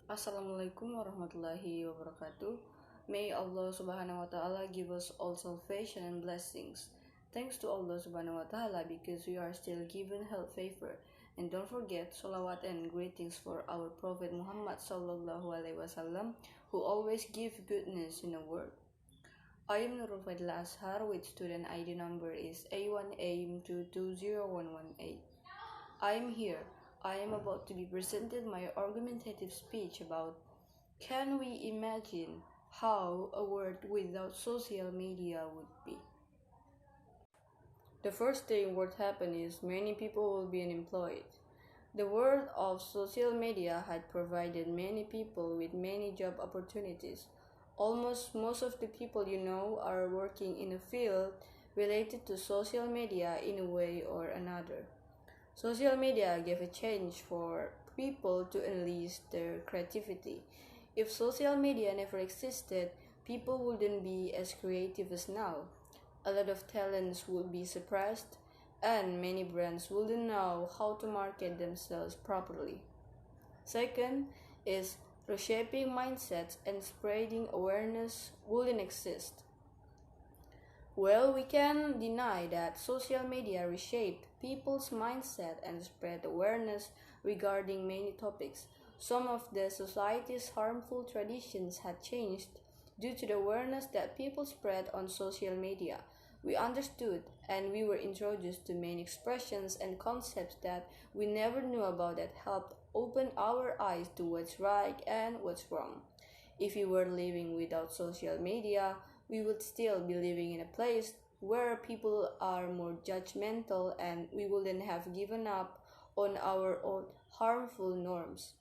Assalamualaikum warahmatullahi wabarakatuh. May Allah subhanahu wa ta'ala give us all salvation and blessings. Thanks to Allah subhanahu wa ta'ala because we are still given health favor. And don't forget salawat and greetings for our Prophet Muhammad sallallahu alaihi wasallam who always give goodness in the world. I am Nurul Fadhilah Ashar with student ID number is A1M220118. I am here. I am about to be presented my argumentative speech about can we imagine how a world without social media would be. The first thing would happen is many people will be unemployed. The world of social media had provided many people with many job opportunities. Almost most of the people you know are working in a field related to social media in a way or another. Social media gave a chance for people to unleash their creativity. If social media never existed, people wouldn't be as creative as now. A lot of talents would be suppressed, and many brands wouldn't know how to market themselves properly. Second is reshaping mindsets and spreading awareness wouldn't exist. Well, we can deny that social media reshaped people's mindset and spread awareness regarding many topics. Some of the society's harmful traditions had changed due to the awareness that people spread on social media. We understood and we were introduced to many expressions and concepts that we never knew about that helped open our eyes to what's right and what's wrong. If we were living without social media, we would still be living in a place where people are more judgmental and we wouldn't have given up on our own harmful norms.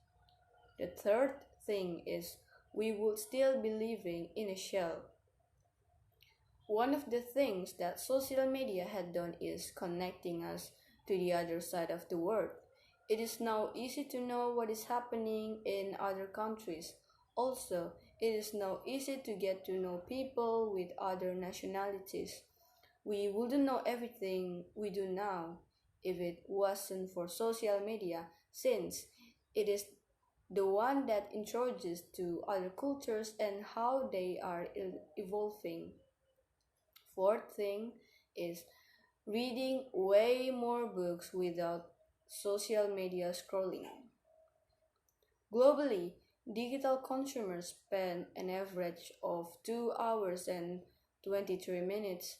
The third thing is we would still be living in a shell. One of the things that social media had done is connecting us to the other side of the world. It is now easy to know what is happening in other countries. Also, it is now easy to get to know people with other nationalities. We wouldn't know everything we do now if it wasn't for social media, since it is the one that introduces to other cultures and how they are evolving. Fourth thing is reading way more books without social media scrolling. Globally, digital consumers spend an average of 2 hours and 23 minutes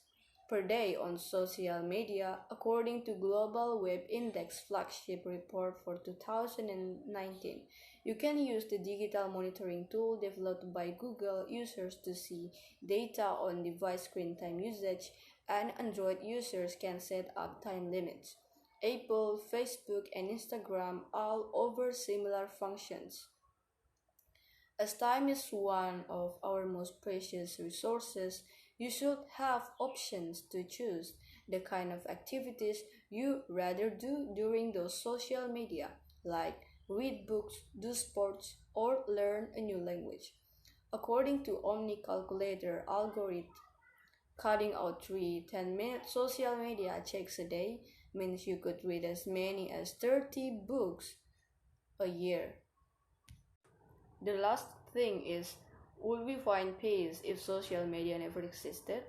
per day on social media, according to Global Web Index flagship report for 2019. You can use the digital monitoring tool developed by Google users to see data on device screen time usage, and Android users can set up time limits. Apple, Facebook, and Instagram all offer similar functions. As time is one of our most precious resources, you should have options to choose the kind of activities you rather do during those social media, like read books, do sports, or learn a new language. According to Omni Calculator algorithm, cutting out 3 10-minute social media checks a day means you could read as many as 30 books a year. The last thing is, would we find peace if social media never existed?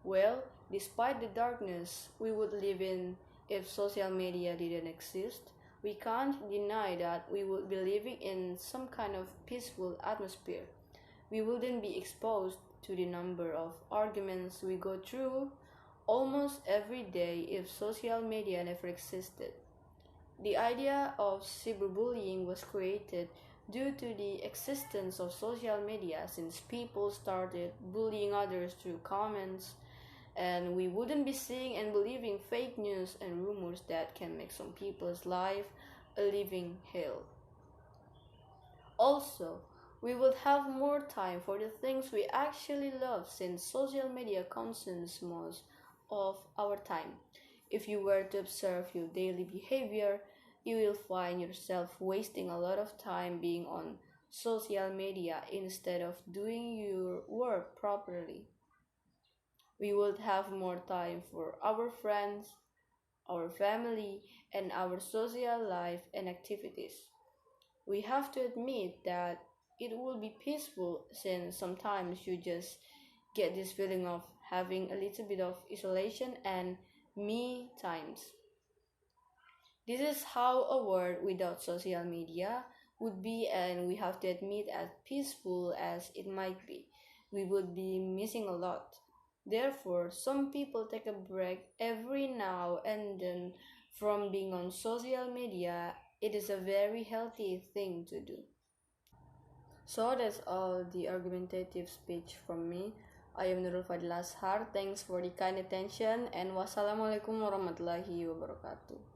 Well, despite the darkness we would live in if social media didn't exist, we can't deny that we would be living in some kind of peaceful atmosphere. We wouldn't be exposed to the number of arguments we go through almost every day if social media never existed. The idea of cyberbullying was created due to the existence of social media, since people started bullying others through comments, and we wouldn't be seeing and believing fake news and rumors that can make some people's life a living hell. Also, we would have more time for the things we actually love, since social media consumes most of our time. If you were to observe your daily behavior, you will find yourself wasting a lot of time being on social media instead of doing your work properly. We would have more time for our friends, our family, and our social life and activities. We have to admit that it will be peaceful since sometimes you just get this feeling of having a little bit of isolation and me times. This is how a world without social media would be, and we have to admit, as peaceful as it might be, we would be missing a lot. Therefore, some people take a break every now and then from being on social media. It is a very healthy thing to do. So that's all the argumentative speech from me. I am Nurul Fadhilah Ashar. Thanks for the kind attention, and wassalamualaikum warahmatullahi wabarakatuh.